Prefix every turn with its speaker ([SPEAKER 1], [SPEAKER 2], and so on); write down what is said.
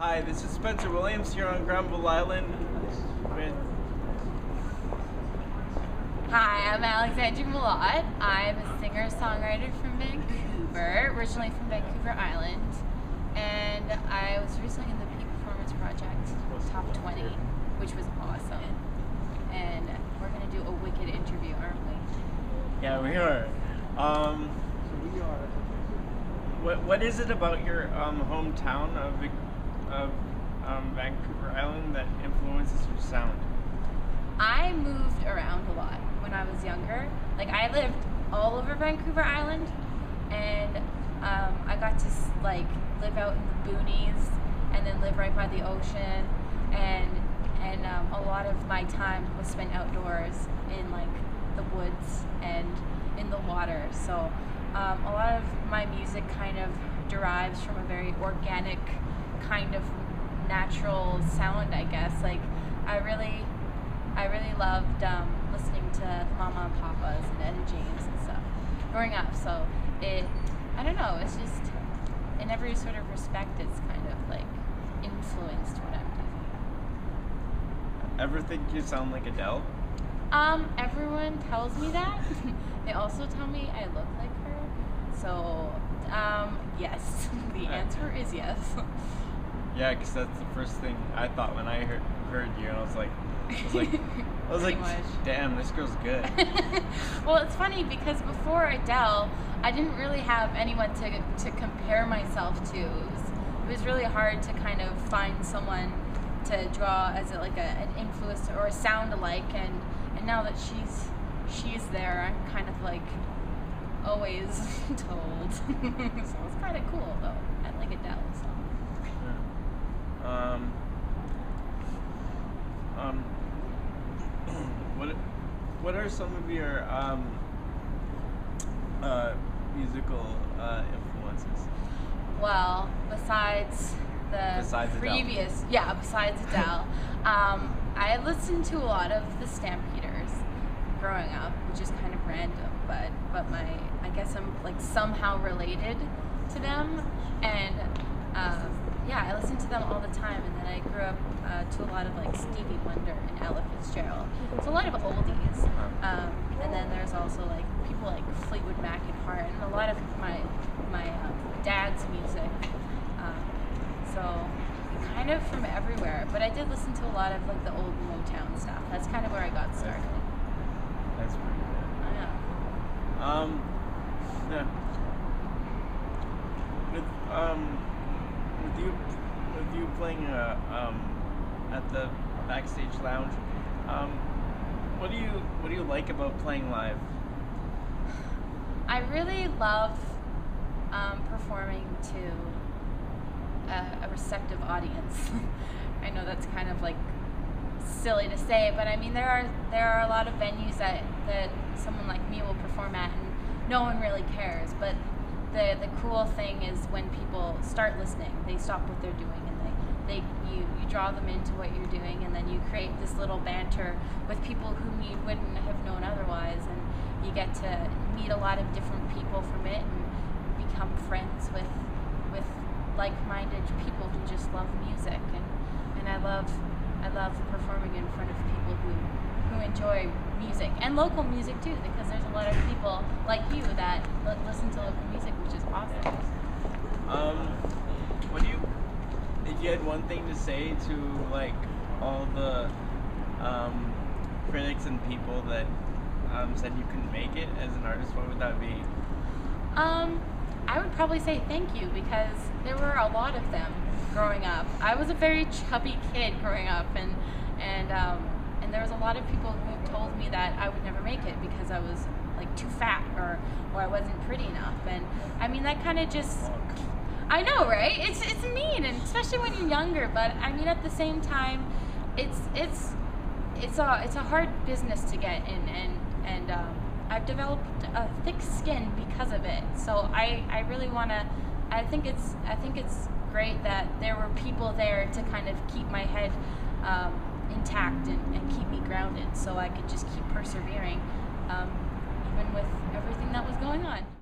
[SPEAKER 1] Hi, this is Spencer Williams here on Granville Island with...
[SPEAKER 2] Hi, I'm Alexandria Maillot. I'm a singer-songwriter from Vancouver, originally from Vancouver Island, and I was recently in the Peak Performance Project Top 20, which was awesome. And we're going to do a wicked interview, aren't we?
[SPEAKER 1] Yeah, we are. What is it about your hometown of Vancouver Island that influences your sound?
[SPEAKER 2] I moved around a lot when I was younger. Like, I lived all over Vancouver Island, and I got to live out in the boonies and then live right by the ocean, and a lot of my time was spent outdoors in the woods and in the water. So a lot of my music kind of derives from a very organic kind of natural sound, I guess. Like, I really loved listening to Mama and Papa's and Etta James and stuff growing up. So I don't know, it's just, in every sort of respect, it's kind of influenced what I'm doing.
[SPEAKER 1] Ever think you sound like Adele?
[SPEAKER 2] Everyone tells me that. They also tell me I look like her. So, yes. The answer is yes.
[SPEAKER 1] Yeah, because that's the first thing I thought when I heard you, and I was like, damn, this girl's good.
[SPEAKER 2] Well, it's funny because before Adele, I didn't really have anyone to compare myself to. It was really hard to kind of find someone to draw as an influence or a sound alike, and now that she's there, I'm kind of always told. So it's kind of cool though. I like Adele. So.
[SPEAKER 1] Yeah. What are some of your musical influences?
[SPEAKER 2] Well, besides Adele. Yeah, besides Adele, I listened to a lot of the Stampeders growing up, which is kind of random, but I guess I'm somehow related to them, and yeah, I listened to them all the time, and then I grew up to a lot of Stevie Wonder and Ella Fitzgerald. So a lot of oldies, and then there's also people like Fleetwood Mac and Heart, and a lot of my dad's music. So kind of from everywhere, but I did listen to a lot of the old Motown stuff. That's kind of where I got started.
[SPEAKER 1] That's pretty good.
[SPEAKER 2] Yeah.
[SPEAKER 1] Yeah. With you playing at the Backstage Lounge, what do you like about playing live?
[SPEAKER 2] I really love performing to a receptive audience. I know that's kind of silly to say, but I mean there are a lot of venues that someone like me will perform at and no one really cares, but the cool thing is when people start listening, they stop what they're doing and you draw them into what you're doing, and then you create this little banter with people whom you wouldn't have known otherwise, and you get to meet a lot of different people from it and become friends with like-minded people who just love music, and I love performing in front of people who enjoy music, and local music too, because there's a lot of people like you that listen to local music, which is awesome.
[SPEAKER 1] If you had one thing to say to all the critics and people that said you couldn't make it as an artist, what would that be?
[SPEAKER 2] I would probably say thank you, because there were a lot of them growing up. I was a very chubby kid growing up, and there was a lot of people who told me that I would never make it because I was too fat or I wasn't pretty enough, and I mean that kind of just, I know, right? It's mean, and especially when you're younger. But I mean, at the same time, it's a hard business to get in, and I've developed a thick skin because of it. So I really wanna. I think it's great that there were people there to kind of keep my head intact and keep me grounded, so I could just keep persevering, even with everything that was going on.